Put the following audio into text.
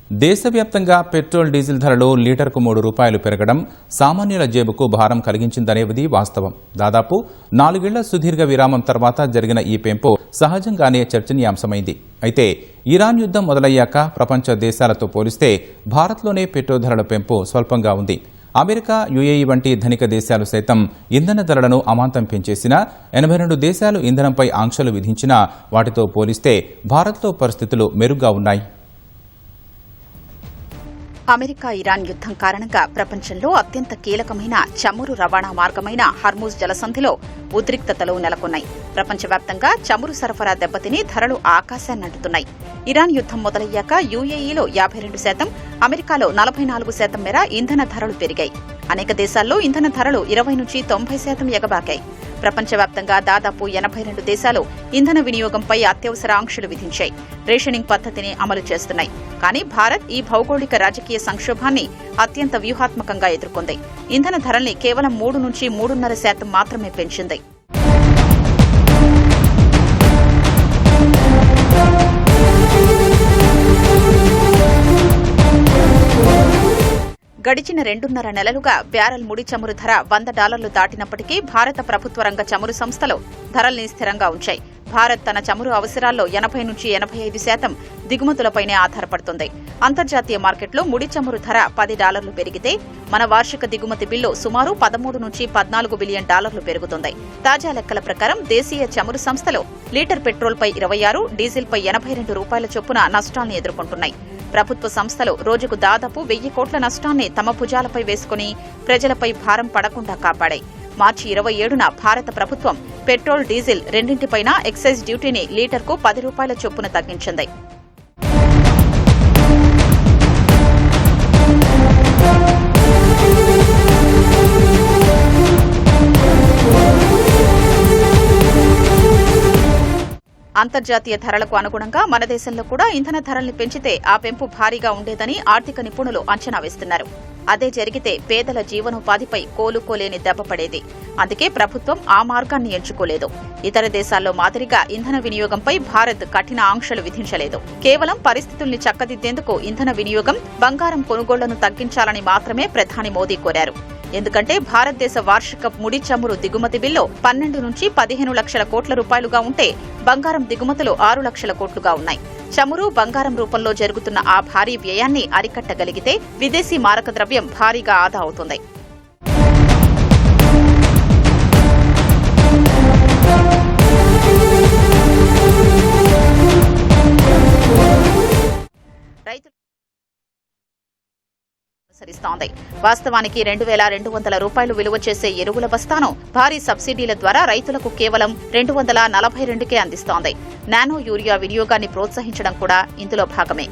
దేశవ్యాప్తంగా petrol diesel ధరలు లీటర్కు ₹3 పెరగడం సామాన్యుల జేబుకు భారం కలిగించిందనేది వాస్తవం. దాదాపు 4 ఏళ్ల సుదీర్ఘ విరామం తర్వాత జరిగిన ఈ పెంపు సహజంగానే చర్చనీయాంశమైంది. అయితే ఇరాన్ యుద్ధం మొదలయ్యాక ప్రపంచ దేశాలతో పోలిస్తే భారత్లోనే పెట్రోల్ ధరల పెంపు స్వల్పంగా ఉంది. అమెరికా, యుఏఈ వంటి ధనిక దేశాలు సైతం ఇంధన ధరలను అమాంతం పెంచేసినా 82 దేశాలు ఇంధనంపై ఆంక్షలు విధించినా వాటితో పోలిస్తే భారత్లో పరిస్థితులు మెరుగ్గా ఉన్నాయి. అమెరికా ఇరాన్ యుద్దం కారణంగా ప్రపంచంలో అత్యంత కీలకమైన చమురు రవాణా మార్గమైన హర్మూజ్ జలసంధిలో ఉద్రిక్తతలు నెలకొన్నాయి. ప్రపంచవ్యాప్తంగా చమురు సరఫరా దెబ్బతిని ధరలు ఆకాశాన్నంటుతున్నాయి. ఇరాన్ యుద్దం మొదలయ్యాక యుఏఈలో 52%, అమెరికాలో 44% మేర ఇంధన ధరలు పెరిగాయి. అనేక దేశాల్లో ఇంధన ధరలు 20 నుంచి 90% ఎగబాకాయి. ప్రపంచవ్యాప్తంగా దాదాపు 82 దేశాలు ఇంధన వినియోగంపై అత్యవసర ఆంక్షలు విధించాయి. రేషనింగ్ పద్ధతిని అమలు చేస్తున్నాయి. కానీ భారత్ ఈ భౌగోళిక రాజకీయ సంక్షోభాన్ని అత్యంత వ్యూహాత్మకంగా ఎదుర్కొంది. ఇంధన ధరల్ని కేవలం 3 నుంచి 3.5% మాత్రమే పెంచింది. గడిచిన 2.5 నెలలుగా బ్యారెల్ ముడి చమురు ధర $100 దాటినప్పటికీ భారత ప్రభుత్వ రంగ చమురు సంస్థలు ధరల్ని స్థిరంగా ఉంచాయి. భారత్ తన చమురు అవసరాల్లో 80 నుంచి 85% దిగుమతులపైనే ఆధారపడుతుంది. అంతర్జాతీయ మార్కెట్లో ముడి చమురు ధర $10 పెరిగితే మన వార్షిక దిగుమతి బిల్లు సుమారు $13 నుంచి $14 బిలియన్ పెరుగుతుంది. తాజా లెక్కల ప్రకారం దేశీయ చమురు సంస్థలు లీటర్ పెట్రోల్పై 26, డీజిల్పై $82 చొప్పున నష్టాల్ని ఎదుర్కొంటున్నాయి. ప్రభుత్వ సంస్థలు రోజుకు దాదాపు 1000 కోట్ల నష్టాన్ని తమ భుజాలపై వేసుకుని ప్రజలపై భారం పడకుండా కాపాడాయి. మార్చి 27న భారత ప్రభుత్వం పెట్రోల్, డీజిల్ రెండింటిపైనా ఎక్సైజ్ డ్యూటీని లీటర్కు $10 చొప్పున తగ్గించింది. అంతర్జాతీయ ధరలకు అనుగుణంగా మన దేశంలో కూడా ఇంధన ధరల్ని పెంచితే ఆ పెంపు భారీగా ఉండేదని ఆర్థిక నిపుణులు అంచనా వేస్తున్నారు. అదే జరిగితే పేదల జీవనోపాధిపై కోలుకోలేని దెబ్బ పడేది. అందుకే ప్రభుత్వం ఆ మార్గాన్ని ఎంచుకోలేదు. ఇతర దేశాల్లో మాదిరిగా ఇంధన వినియోగంపై భారత్ కఠిన ఆంక్షలు విధించలేదు. కేవలం పరిస్థితుల్ని చక్కదిద్దేందుకు ఇంధన వినియోగం, బంగారం కొనుగోళ్లను తగ్గించాలని మాత్రమే ప్రధాని మోదీ కోరారు. ఎందుకంటే భారతదేశ వార్షిక ముడి చమురు దిగుమతి బిల్లు 12 నుంచి 15 లక్షల కోట్ల రూపాయలుగా ఉంటే బంగారం దిగుమతులు 6 లక్షల కోట్లుగా ఉన్నాయి. చమురు, బంగారం రూపంలో జరుగుతున్న ఆ భారీ వ్యయాన్ని అరికట్టగలిగితే విదేశీ మారక ద్రవ్యం భారీగా ఆదా అవుతుంది. వాస్తవానికి ₹2,200 విలువ చేసే ఎరువుల బస్తాను భారీ సబ్సిడీల ద్వారా రైతులకు కేవలం $242కే అందిస్తోంది. నానో యూరియా వినియోగాన్ని ప్రోత్సహించడం కూడా ఇందులో భాగమే.